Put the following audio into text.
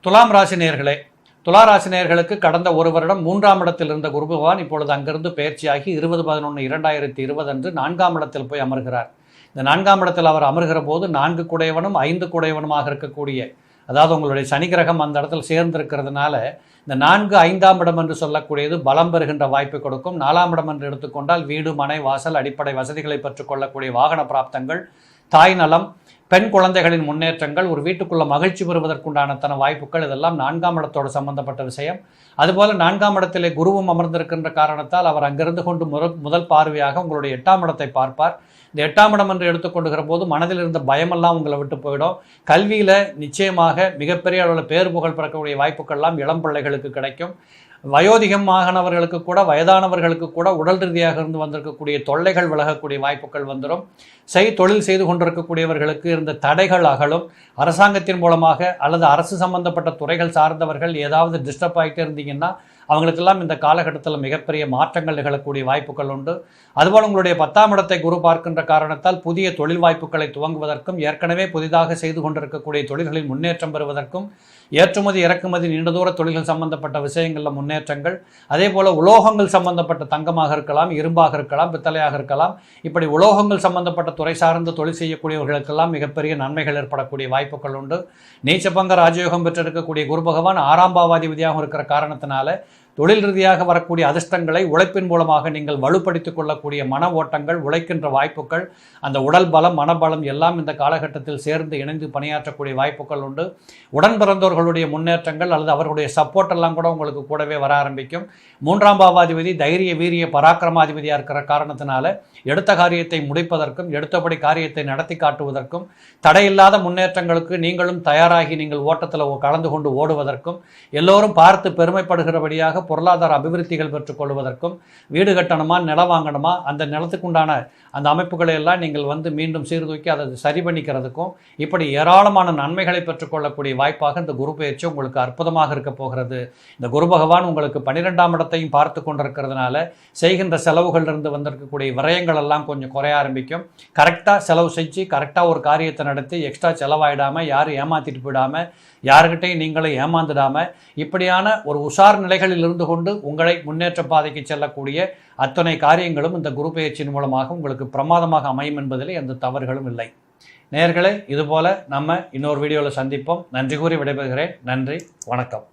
துலாம் ராசி நேயர்களே, துலா ராசி நேயர்களுக்கு கடந்த ஒரு வருடம் 3ஆம் இடத்தில் இருந்த குரு பகவான் இப்பொழுது அங்கிருந்து பயிற்சியாகி 20/11/2020 அன்று 4ஆம் இடத்தில் போய் அமர்கிறார். இந்த 4ஆம் இடத்தில் அவர் அமர்கிற போது 4 குடையவனும் 5 குடையவனுமாக இருக்கக்கூடிய, அதாவது உங்களுடைய சனி கிரகம் அந்த இடத்தில் சேர்ந்திருக்கிறதுனால இந்த 4, 5ஆம் இடம் என்று சொல்லக்கூடியது பலம் பெறுகின்ற வாய்ப்பை கொடுக்கும். 4ஆம் இடம் என்று எடுத்துக்கொண்டால் வீடு, மனை, வாசல், அடிப்படை வசதிகளை பெற்றுக்கொள்ளக்கூடிய வாகன பிராப்தங்கள், தாய் நலம், பெண் குழந்தைகளின் முன்னேற்றங்கள், ஒரு வீட்டுக்குள்ள மகிழ்ச்சி பெறுவதற்குண்டான வாய்ப்புகள், இதெல்லாம் 4ஆம் இடத்தோடு சம்பந்தப்பட்ட விஷயம். அதுபோல 4ஆம் இடத்திலே குருவும் அமர்ந்திருக்கின்ற காரணத்தால் அவர் அங்கிருந்து கொண்டு முதல் பார்வையாக உங்களுடைய 8ஆம் இடத்தை பார்ப்பார். இந்த 8ஆம் இடம் என்று எடுத்துக்கொண்டுகிற போது மனதில் இருந்த பயமெல்லாம் உங்களை விட்டு போயிடும். கல்வியில் நிச்சயமாக மிகப்பெரிய அளவில் பேறு புகழ் பிறக்கக்கூடிய வாய்ப்புகள்லாம் இளம் பிள்ளைகளுக்கு கிடைக்கும். வயோதிகமானவர்களுக்கு கூட, வயதானவர்களுக்கு கூட உடல் ரீதியாக இருந்து வந்திருக்கக்கூடிய தொல்லைகள் விலகக்கூடிய வாய்ப்புகள் வந்துடும். தொழில் செய்து கொண்டிருக்கக்கூடியவர்களுக்கு இருந்த தடைகள் அகலும். அரசாங்கத்தின் மூலமாக அல்லது அரசு சம்பந்தப்பட்ட துறைகள் சார்ந்தவர்கள் ஏதாவது டிஸ்டர்ப் ஆகிட்டே இருந்தீங்கன்னா அவங்களுக்கெல்லாம் இந்த காலகட்டத்தில் மிகப்பெரிய மாற்றங்கள் நிகழக்கூடிய வாய்ப்புகள் உண்டு. அதுபோல் உங்களுடைய 10ஆம் இடத்தை குரு பார்க்கின்ற காரணத்தால் புதிய தொழில் வாய்ப்புகளை துவங்குவதற்கும், ஏற்கனவே புதிதாக செய்து கொண்டிருக்கக்கூடிய தொழில்களில் முன்னேற்றம் பெறுவதற்கும், ஏற்றுமதி இறக்குமதி நீண்ட தூர தொழில்கள் சம்பந்தப்பட்ட விஷயங்களில் முன்னேற்றங்கள், அதே போல் உலோகங்கள் சம்பந்தப்பட்ட தங்கமாக இருக்கலாம், இரும்பாக இருக்கலாம், பித்தளையாக இருக்கலாம், இப்படி உலோகங்கள் சம்பந்தப்பட்ட துறை சார்ந்த தொழில் செய்யக்கூடியவர்களுக்கெல்லாம் மிகப்பெரிய நன்மைகள் ஏற்படக்கூடிய வாய்ப்புகள் உண்டு. நீச்சபங்க ராஜயோகம் பெற்றிருக்கக்கூடிய குரு பகவான் 6ஆம் பாவாதிபதியாக இருக்கிற காரணத்தினால தொழில் ரீதியாக வரக்கூடிய அதிர்ஷ்டங்களை உழைப்பின் மூலமாக நீங்கள் வலுப்படுத்திக் கொள்ளக்கூடிய மன ஓட்டங்கள், உழைக்கின்ற வாய்ப்புகள், அந்த உடல் பலம், மனபலம் எல்லாம் இந்த காலகட்டத்தில் சேர்ந்து இணைந்து பணியாற்றக்கூடிய வாய்ப்புகள் உண்டு. உடன் பிறந்தவர்களுடைய முன்னேற்றங்கள் அல்லது அவர்களுடைய சப்போர்ட் எல்லாம் கூட உங்களுக்கு கூடவே வர ஆரம்பிக்கும். 3ஆம் பாவாதிபதி தைரிய வீரிய பராக்கிரமாதிபதியாக இருக்கிற காரணத்தினால எடுத்த காரியத்தை முடிப்பதற்கும், எடுத்தபடி காரியத்தை நடத்தி காட்டுவதற்கும், தடையில்லாத முன்னேற்றங்களுக்கு நீங்களும் தயாராகி நீங்கள் ஓட்டத்தில் கலந்து கொண்டு ஓடுவதற்கும், எல்லோரும் பார்த்து பெருமைப்படுகிறபடியாக பொருளாதார அபிவிருத்திகள் பெற்றுக்கொள்வதற்கும், வீடு கட்டணுமா, நிலம் வாங்கணுமா, அந்த நிலத்துக்குண்டான அந்த அமைப்புகளை எல்லாம் நீங்கள் மீண்டும் சீர்தூக்கி அதை சரி பண்ணிக்கிறதுக்கும், இப்படி ஏராளமான நன்மைகளை பெற்றுக்கொள்ளக்கூடிய வாய்ப்பாக இந்த குரு பயிற்சி உங்களுக்கு அற்புதமாக இருக்க போகிறது. இந்த குரு பகவான் உங்களுக்கு 12ஆம் இடத்தையும் பார்த்து கொண்டிருக்கிறதுனால செய்கின்ற செலவுகளிலிருந்து வந்திருக்கக்கூடிய விரயங்கள் எல்லாம் கொஞ்சம் குறைய ஆரம்பிக்கும். கரெக்டாக செலவு செஞ்சு கரெக்டாக ஒரு காரியத்தை நடத்தி எக்ஸ்ட்ரா செலவாயிடாமல், யாரும் ஏமாற்றிட்டு போயிடாமல், யாருக்கிட்டையும் நீங்களே ஏமாந்துடாமல், இப்படியான ஒரு உஷார் நிலைகளில் இருந்து கொண்டு உங்களை முன்னேற்ற பாதைக்கு செல்லக்கூடிய அத்தனை காரியங்களும் இந்த குரு பயிற்சியின் மூலமாக உங்களுக்கு பிரமாதமாக அமையும் என்பதில் எந்த தவறுகளும் இல்லை. நேயர்களே, இதுபோல நம்ம இன்னொரு வீடியோவில் சந்திப்போம். நன்றி கூறி விடைபெறுகிறேன். நன்றி, வணக்கம்.